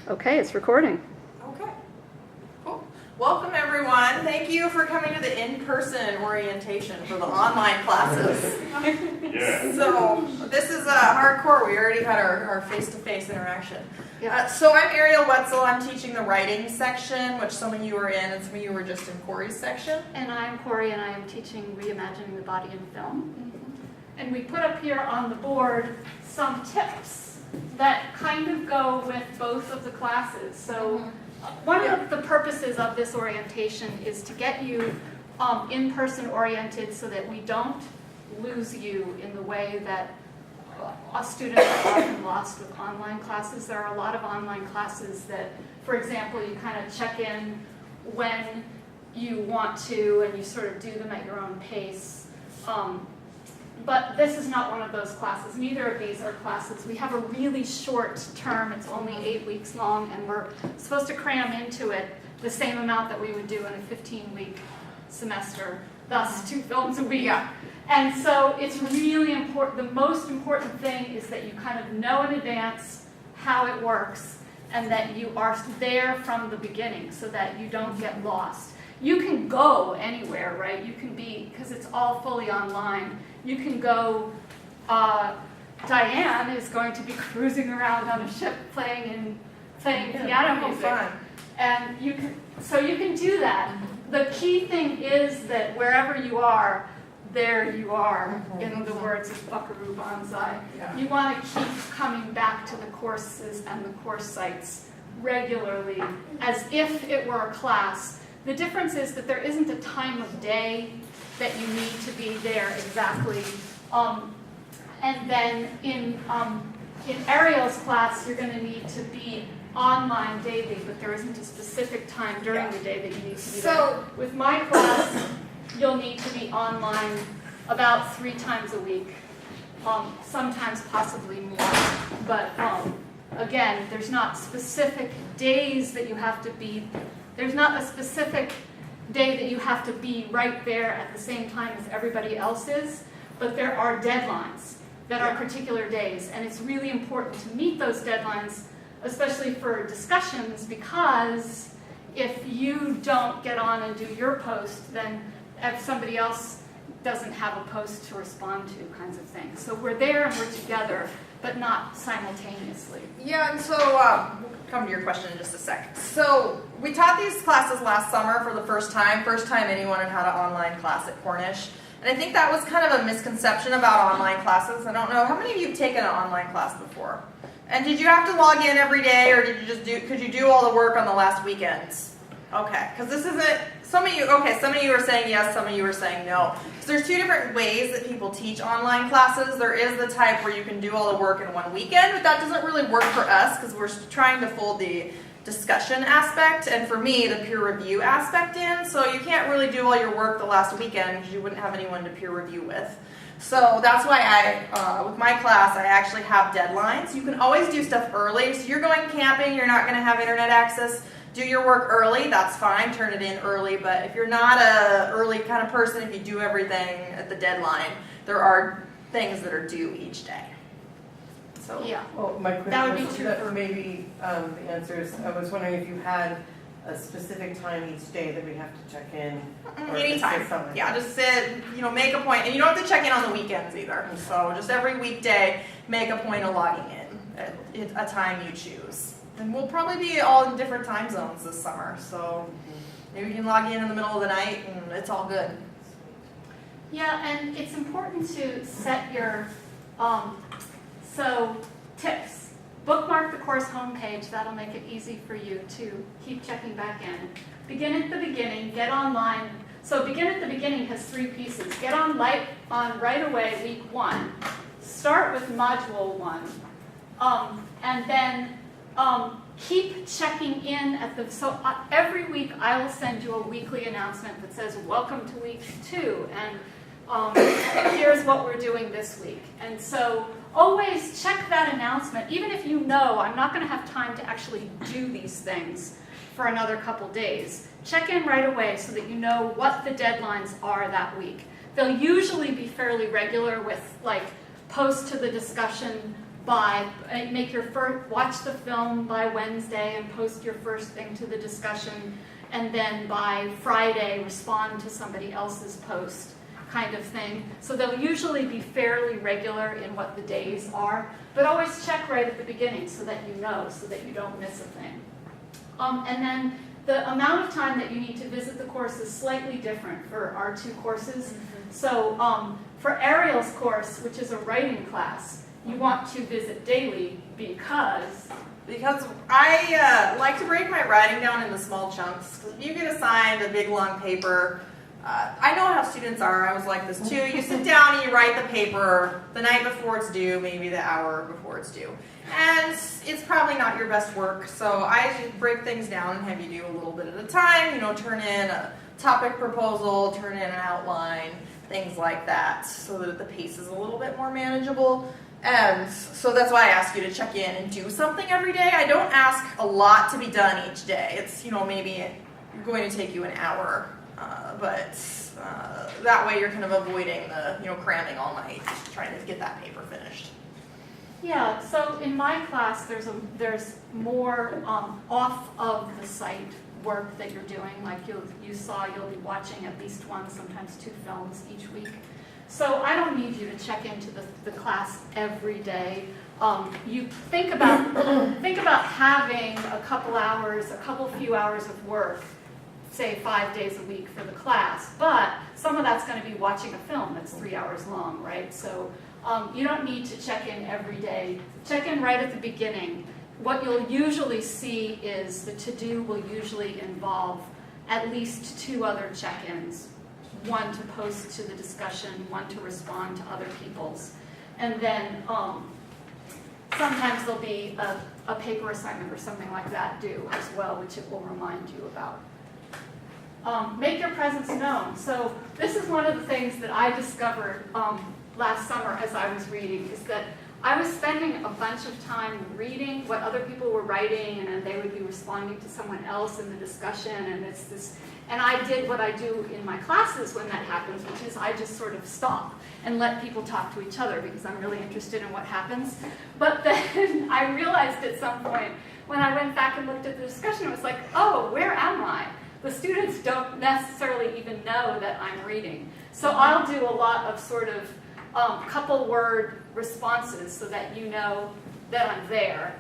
Okay, it's recording. Okay, cool. Welcome everyone. Thank you for coming to the in-person orientation for the online classes. Yeah. So this is hardcore. We already had our face-to-face interaction. Yeah. So I'm Ariel Weitzel. I'm teaching the writing section, which some of you were in and some of you were just in Cori's section. And I'm Cori, and I am teaching Reimagining the Body in Film. And we put up here on the board some tips that kind of go with both of the classes. So one of the purposes of this orientation is to get you in-person oriented so that we don't lose you in the way that students are often lost with online classes. There are a lot of online classes that, for example, you kind of check in when you want to and you sort of do them at your own pace. But this is not one of those classes. Neither of these are classes. We have a really short term. It's only 8 weeks long, and we're supposed to cram into it the same amount that we would do in a 15-week semester, thus 2 films a week. Yeah. And so it's really important. The most important thing is that you kind of know in advance how it works and that you are there from the beginning so that you don't get lost. You can go anywhere, right? You can be, because it's all fully online, you can go, Diane is going to be cruising around on a ship playing piano music. Fun. And you can do that. The key thing is that wherever you are, there you are, in the words of Buckaroo Banzai. Yeah. You want to keep coming back to the courses and the course sites regularly as if it were a class. The difference is that there isn't a time of day that you need to be there exactly. And then in Ariel's class, you're going to need to be online daily, but there isn't a specific time during the day that you need to be there. With my class, you'll need to be online about 3 times a week, sometimes possibly more. But again, there's not specific days that you have to be. There's not a specific day that you have to be right there at the same time as everybody else is, but there are deadlines that are particular days, and it's really important to meet those deadlines, especially for discussions, because if you don't get on and do your post, then if somebody else doesn't have a post to respond to, kinds of things. So we're there and we're together, but not simultaneously. Yeah, and so we'll come to your question in just a sec. So we taught these classes last summer for the first time anyone had had an online class at Cornish. And I think that was kind of a misconception about online classes. I don't know, how many of you have taken an online class before? And did you have to log in every day, or did you just could you do all the work on the last weekends? Okay, because this isn't, some of you are saying yes, some of you are saying no. So there's 2 different ways that people teach online classes. There is the type where you can do all the work in one weekend, but that doesn't really work for us because we're trying to fold the discussion aspect and, for me, the peer review aspect in. So you can't really do all your work the last weekend because you wouldn't have anyone to peer review with. So that's why with my class, I actually have deadlines. You can always do stuff early. So you're going camping, you're not going to have internet access. Do your work early, that's fine, turn it in early, but if you're not a early kind of person, if you do everything at the deadline, there are things that are due each day. So Yeah. Well, my quick That would be question, true that for- maybe the answer is, I was wondering if you had a specific time each day that we have to check in. or anytime. just something. Yeah, just sit, make a point, and you don't have to check in on the weekends either. So just every weekday, make a point of logging in at a time you choose. And we'll probably be all in different time zones this summer, so maybe you can log in the middle of the night and it's all good. Yeah, and it's important to set your, tips. Bookmark the course homepage. That'll make it easy for you to keep checking back in. Begin at the beginning, get online. So begin at the beginning has 3 pieces. Get on right away, week 1. Start with module 1. And then keep checking in every week I will send you a weekly announcement that says, welcome to week 2, and here's what we're doing this week. And so always check that announcement, even if you know I'm not going to have time to actually do these things for another couple days. Check in right away so that you know what the deadlines are that week. They'll usually be fairly regular with, like, post to the discussion watch the film by Wednesday and post your first thing to the discussion, and then by Friday respond to somebody else's post, kind of thing. So they'll usually be fairly regular in what the days are, but always check right at the beginning so that you know, so that you don't miss a thing. And then the amount of time that you need to visit the course is slightly different for our two courses. So for Ariel's course, which is a writing class, you want to visit daily because I like to break my writing down into small chunks. If you get assigned a big long paper, I know how students are. I was like this too. You sit down and you write the paper the night before it's due, maybe the hour before it's due. And it's probably not your best work, so I just break things down and have you do a little bit at a time. You know, turn in a topic proposal, turn in an outline, things like that, so that the pace is a little bit more manageable. And so that's why I ask you to check in and do something every day. I don't ask a lot to be done each day. It's, you know, maybe going to take you an hour, but that way you're kind of avoiding the, you know, cramming all night, just trying to get that paper finished. Yeah, so in my class, there's more off of the site work that you're doing. Like you'll be watching at least one, sometimes two films each week. So I don't need you to check into the class every day. You think about having a few hours of work, say 5 days a week for the class, but some of that's going to be watching a film that's 3 hours long, right? So you don't need to check in every day. Check in right at the beginning. What you'll usually see is the to-do will usually involve at least 2 other check-ins. One to post to the discussion, one to respond to other people's. And then sometimes there'll be a paper assignment or something like that due as well, which it will remind you about. Make your presence known. So this is one of the things that I discovered last summer as I was reading, is that I was spending a bunch of time reading what other people were writing, and then they would be responding to someone else in the discussion, and I did what I do in my classes when that happens, which is I just sort of stop and let people talk to each other because I'm really interested in what happens. But then I realized at some point when I went back and looked at the discussion, it was like, oh, where am I? The students don't necessarily even know that I'm reading. So I'll do a lot of sort of couple word responses so that you know that I'm there,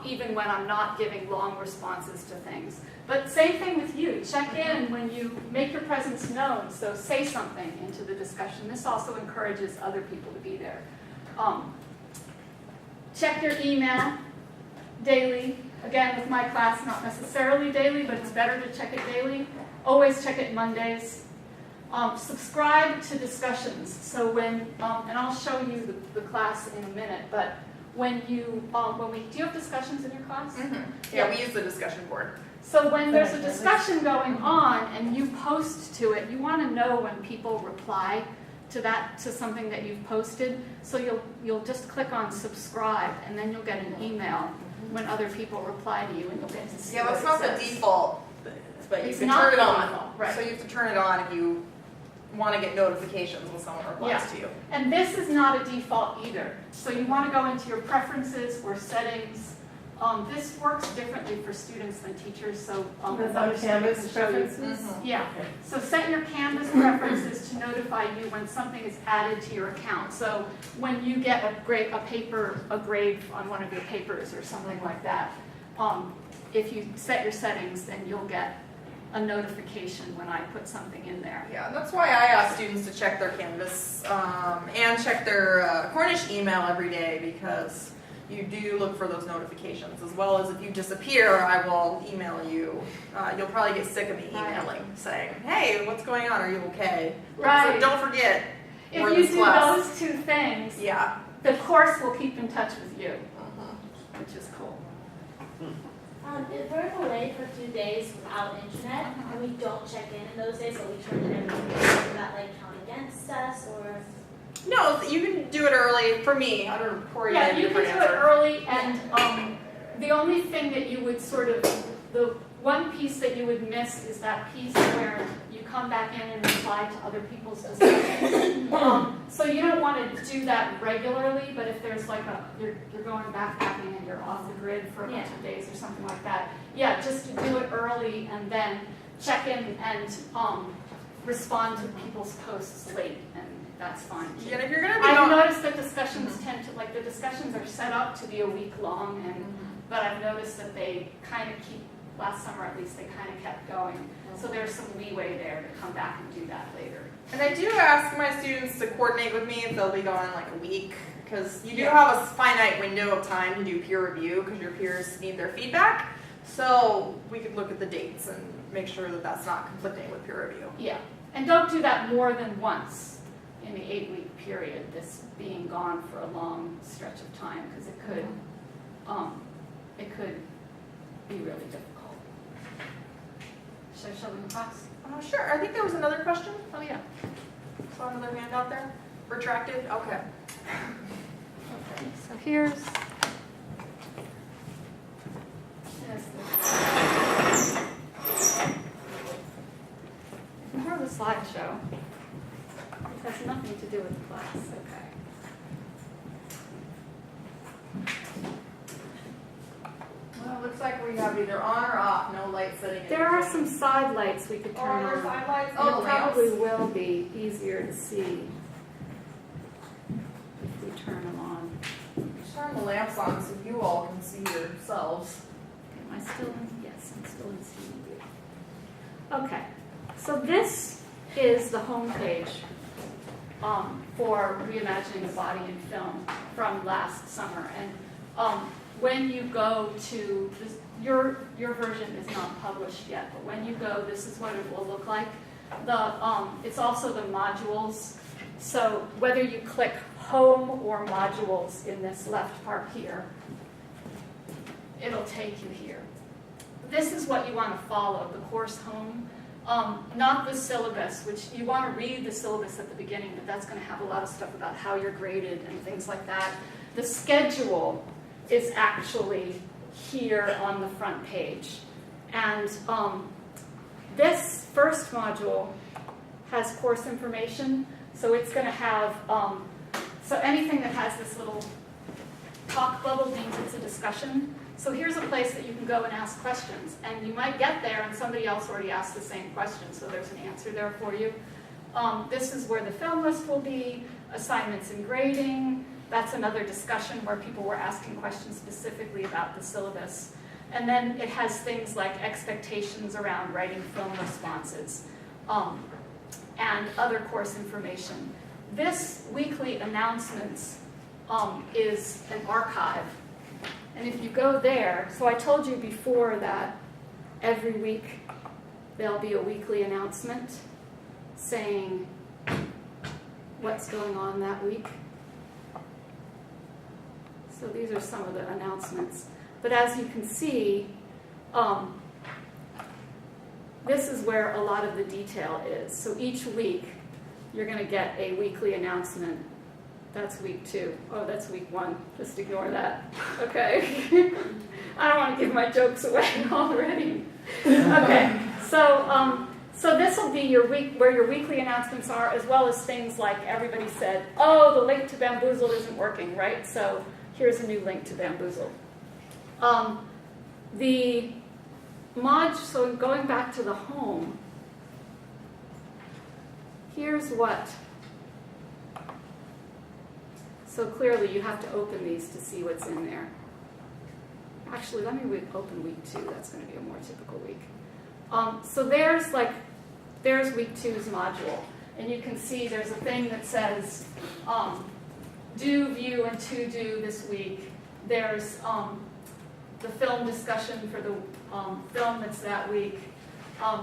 even when I'm not giving long responses to things. But same thing with you. Check in when you make your presence known, so say something into the discussion. This also encourages other people to be there. Check your email daily. Again, with my class, not necessarily daily, but it's better to check it daily. Always check it Mondays. Subscribe to discussions. So when, and I'll show you the class in a minute, but do you have discussions in your class? Mm-hmm. Yeah, we use the discussion board. So when there's a discussion going on and you post to it, you want to know when people reply to something that you've posted. So you'll just click on subscribe, and then you'll get an email when other people reply to you, and you'll get to see. Yeah, that's not the default, but you It's can not turn it the on. default, right. So you have to turn it on if you want to get notifications when someone replies to you. And this is not a default either. So you want to go into your preferences or settings. This works differently for students than teachers. So That's on Canvas preferences? Mm-hmm. Yeah. So set your Canvas preferences to notify you when something is added to your account. So when you get a grade on one of your papers or something like that, if you set your settings, then you'll get a notification when I put something in there. Yeah, and that's why I ask students to check their Canvas and check their Cornish email every day, because you do look for those notifications, as well as if you disappear, I will email you. You'll probably get sick of me emailing, saying, hey, what's going on? Are you okay? Right. So don't forget, If we're you this do class. those two things, Yeah. the course will keep in touch with you, Mm-hmm. which is cool. If we're away for 2 days without internet, and we don't check in those days, so we turn in every day, does that count against us, or? No, you can do it early. For me, I don't know, Cori, Yeah, had a you can do different it answer. early, and The only thing that you would sort of, the one piece that you would miss is that piece where you come back in and reply to other people's discussions. So you don't want to do that regularly, but if there's like you're going backpacking and you're off the grid for a bunch of days or something like that, yeah, just do it early and then check in and respond to people's posts late, and that's fine too. Yeah, if you're gonna be I've gone. noticed that discussions tend to, like the discussions are set up to be a week long, and but I've noticed that they kind of keep, last summer at least, they kind of kept going. So there's some leeway there to come back and do that later. And I do ask my students to coordinate with me if they'll be gone like a week, because you do have a finite window of time to do peer review because your peers need their feedback. So we could look at the dates and make sure that that's not conflicting with peer review. Yeah, and don't do that more than once in the 8-week period, this being gone for a long stretch of time, because it could be really difficult. Should I show them the class? Sure. I think there was another question. Oh yeah. Saw another hand out there. Retracted. Okay. Okay, so here's more of a slideshow. It has nothing to do with the class. Okay. Well, it looks like we have either on or off. No light setting. There are some side lights we could turn Are there on. side lights? Oh, Oh, it the probably lamps. will be easier to see if we turn them on. Turn the lamps on so you all can see yourselves. Am I still in? Yes, I'm still in student view. Okay, so this is the home page for Reimagining the Body in Film from last summer. And when you go to, this, your version is not published yet, but when you go, this is what it will look like. It's also the modules. So whether you click home or modules in this left part here, it'll take you here. This is what you want to follow, the course home. Not the syllabus, which you want to read the syllabus at the beginning, but that's going to have a lot of stuff about how you're graded and things like that. The schedule is actually here on the front page. And this first module has course information, so it's going to have, so anything that has this little talk bubble means it's a discussion. So here's a place that you can go and ask questions, and you might get there and somebody else already asked the same question, so there's an answer there for you. This is where the film list will be, assignments and grading. That's another discussion where people were asking questions specifically about the syllabus. And then it has things like expectations around writing film responses and other course information. This weekly announcements is an archive. And if you go there, so I told you before that every week there'll be a weekly announcement saying what's going on that week. So these are some of the announcements. But as you can see, this is where a lot of the detail is. So each week you're going to get a weekly announcement. That's week 2. Oh, that's week 1. Just ignore that. Okay. I don't want to give my jokes away already. Okay. So this will be your week, where your weekly announcements are, as well as things like everybody said, oh, the link to Bamboozled isn't working, right? So here's a new link to Bamboozled. So going back to the home, here's what. So clearly you have to open these to see what's in there. Actually, let me open week 2. That's going to be a more typical week. So there's week 2's module. And you can see there's a thing that says do, view, and to do this week. There's the film discussion for the film that's that week.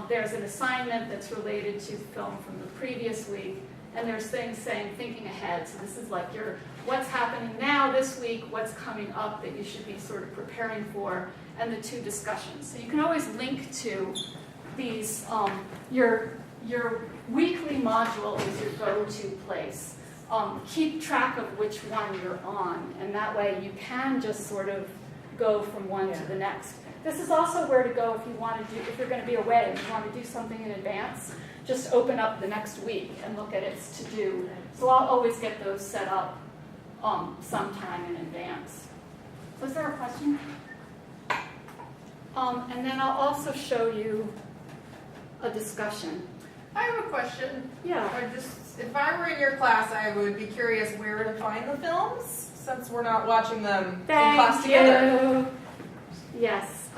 There's an assignment that's related to film from the previous week. And there's things saying thinking ahead. So this is like your what's happening now this week, what's coming up that you should be sort of preparing for, and the 2 discussions. So you can always link to these, your weekly module is your go-to place. Keep track of which one you're on, and that way you can just sort of go from one to the next. This is also where to go if you want to do, if you're going to be away and you want to do something in advance. Just open up the next week and look at its to-do. So I'll always get those set up sometime in advance. Was there a question? And then I'll also show you a discussion. I have a question. Yeah. If I were in your class, I would be curious where to find the films, since we're not watching them in class together. Yes.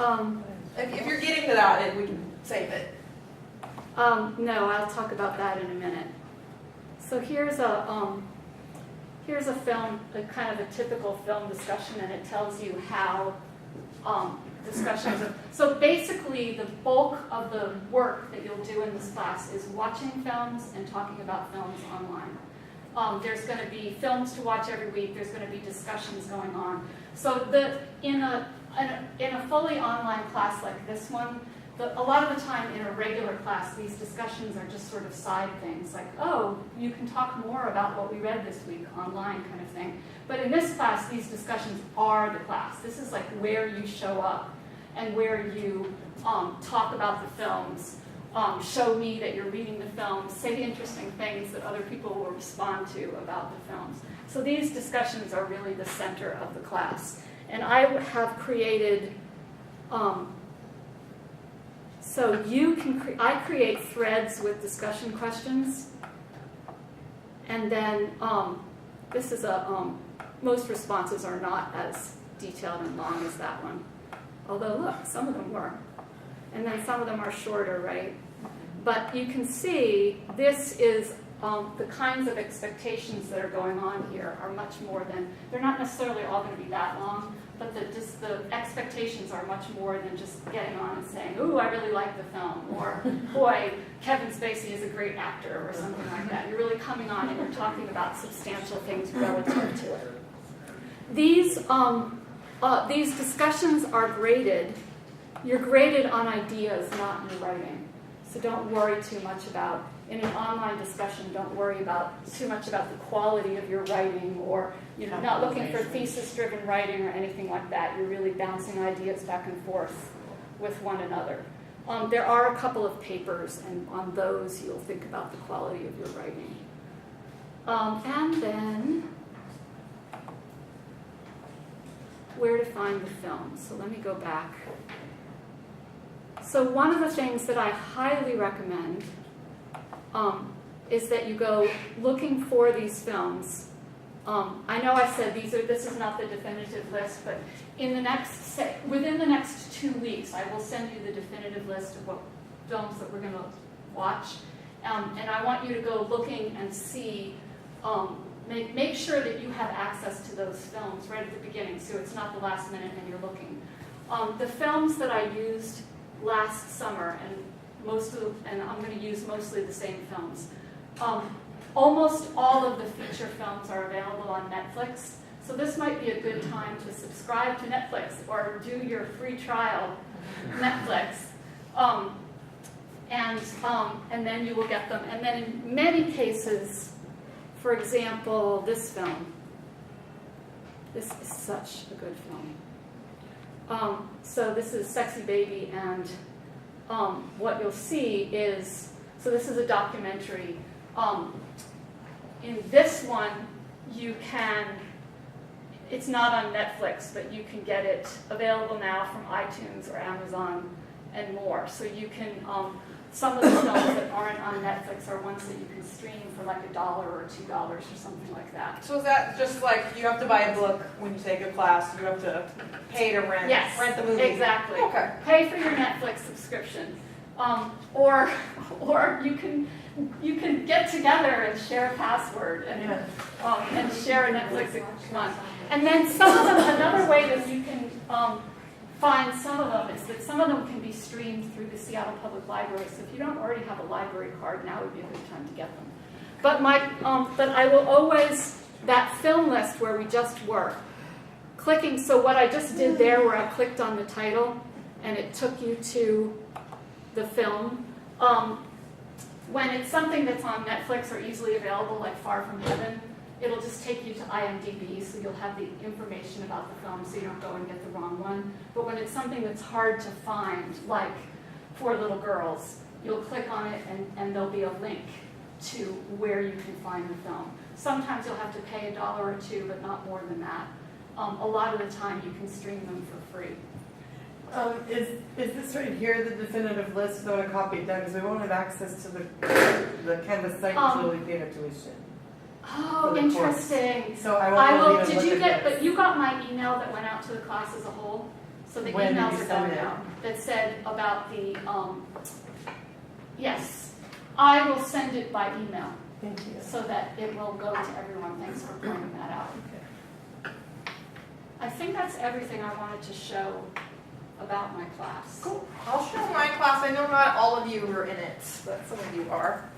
If you're getting to that, we can save it. No, I'll talk about that in a minute. So here's a film, a kind of a typical film discussion, and it tells you how discussions are. So basically, the bulk of the work that you'll do in this class is watching films and talking about films online. There's going to be films to watch every week. There's going to be discussions going on. So in a fully online class like this one, a lot of the time in a regular class, these discussions are just sort of side things, like, oh, you can talk more about what we read this week online kind of thing. But in this class, these discussions are the class. This is like where you show up and where you talk about the films, show me that you're reading the films, say the interesting things that other people will respond to about the films. So these discussions are really the center of the class. And I have created, so you can, I create threads with discussion questions. And then this is most responses are not as detailed and long as that one. Although, look, some of them were. And then some of them are shorter, right? But you can see this is the kinds of expectations that are going on here are much more than, they're not necessarily all going to be that long, but just the expectations are much more than just getting on and saying, ooh, I really like the film, or boy, Kevin Spacey is a great actor, or something like that. You're really coming on and you're talking about substantial things relative to it. These discussions are graded. You're graded on ideas, not in writing. So don't worry too much about, in an online discussion, don't worry too much about the quality of your writing, or you're not looking for thesis-driven writing or anything like that. You're really bouncing ideas back and forth with one another. There are a couple of papers, and on those you'll think about the quality of your writing. And then, where to find the film. So let me go back. So one of the things that I highly recommend is that you go looking for these films. I know I said this is not the definitive list, but within the next 2 weeks, I will send you the definitive list of what films that we're going to watch. And I want you to go looking and see, make sure that you have access to those films right at the beginning, so it's not the last minute and you're looking. The films that I used last summer, and I'm going to use mostly the same films. Almost all of the feature films are available on Netflix, so this might be a good time to subscribe to Netflix or do your free trial Netflix, and then you will get them. And then in many cases, for example, this film. This is such a good film. So this is Sexy Baby, and what you'll see is, so this is a documentary. In this one, it's not on Netflix, but you can get it available now from iTunes or Amazon and more. So you can, some of the films that aren't on Netflix are ones that you can stream for like $1 or $2 or something like that. So is that just like you have to buy a book when you take a class, you have to pay to rent the movie? Exactly. Okay. Pay for your Netflix subscription. Or you can get together and share a password and share a Netflix account. And then some of them, another way that you can find some of them is that some of them can be streamed through the Seattle Public Library. So if you don't already have a library card, now would be a good time to get them. But I will always, that film list where we just were, clicking, so what I just did there where I clicked on the title and it took you to the film. When it's something that's on Netflix or easily available, like Far From Heaven, it'll just take you to IMDb, so you'll have the information about the film, so you don't go and get the wrong one. But when it's something that's hard to find, like For Little Girls, you'll click on it and there'll be a link to where you can find the film. Sometimes you'll have to pay $1 or $2, but not more than that. A lot of the time you can stream them for free. Is this right here the definitive list? I want to copy it down because we won't have access to the Canvas site until we pay the tuition. Oh, For the course. interesting. So I won't even Did you look at get, this. but you got my email that went out to the class as a whole? So the When did emails you are send going it? out that said about the, yes. I will send it by email Thank you. so that it will go to everyone. Thanks for pointing that out. I think that's everything I wanted to show about my class. Cool. I'll show my class. I know not all of you are in it, but some of you are.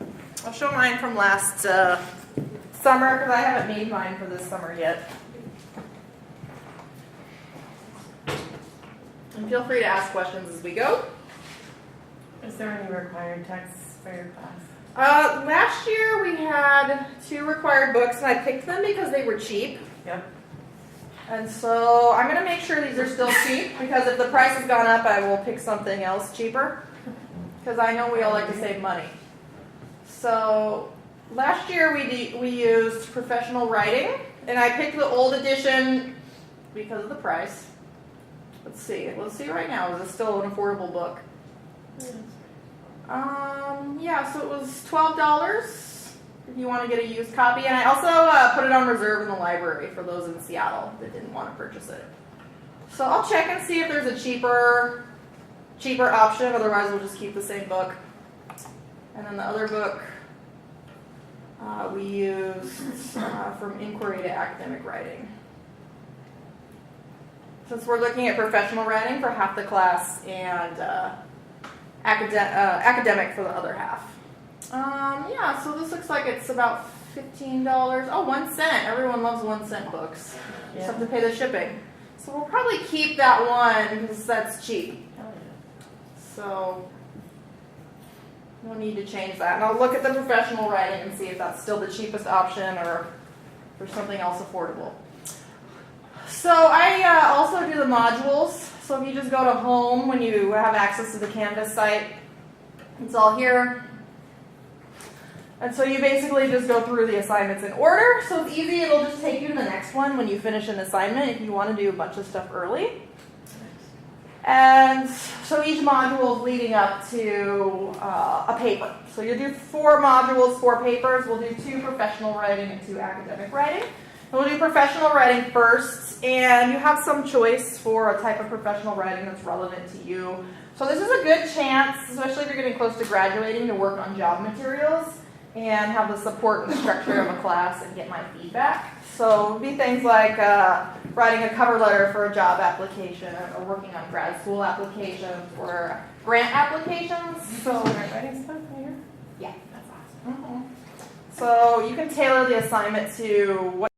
I'll show mine from last summer because I haven't made mine for this summer yet. And feel free to ask questions as we go. Is there any required texts for your class? Last year we had 2 required books and I picked them because they were cheap. Yep. And so I'm going to make sure these are still cheap because if the price has gone up, I will pick something else cheaper because I know we all like to save money. So last year we used professional writing and I picked the old edition because of the price. Let's see right now, is this still an affordable book? Yeah, so it was $12 if you want to get a used copy. And I also put it on reserve in the library for those in Seattle that didn't want to purchase it. So I'll check and see if there's a cheaper option. Otherwise, we'll just keep the same book. And then the other book we used From Inquiry to Academic Writing. Since we're looking at professional writing for half the class and academic for the other half. Yeah, so this looks like it's about $15. Oh, 1 cent. Everyone loves 1 cent books. You just have to pay the shipping. So we'll probably keep that one because that's cheap. So no need to change that. And I'll look at the professional writing and see if that's still the cheapest option or if there's something else affordable. So I also do the modules. So if you just go to home when you have access to the Canvas site, it's all here. And so you basically just go through the assignments in order. So it's easy. It'll just take you to the next one when you finish an assignment if you want to do a bunch of stuff early. And so each module is leading up to a paper. So you'll do 4 modules, 4 papers. We'll do 2 professional writing and 2 academic writing. We'll do professional writing first, and you have some choice for a type of professional writing that's relevant to you. So this is a good chance, especially if you're getting close to graduating, to work on job materials and have the support and structure of a class and get my feedback. So it would be things like writing a cover letter for a job application or working on grad school applications or grant applications. So writing stuff here? yeah, that's awesome. So you can tailor the assignment to what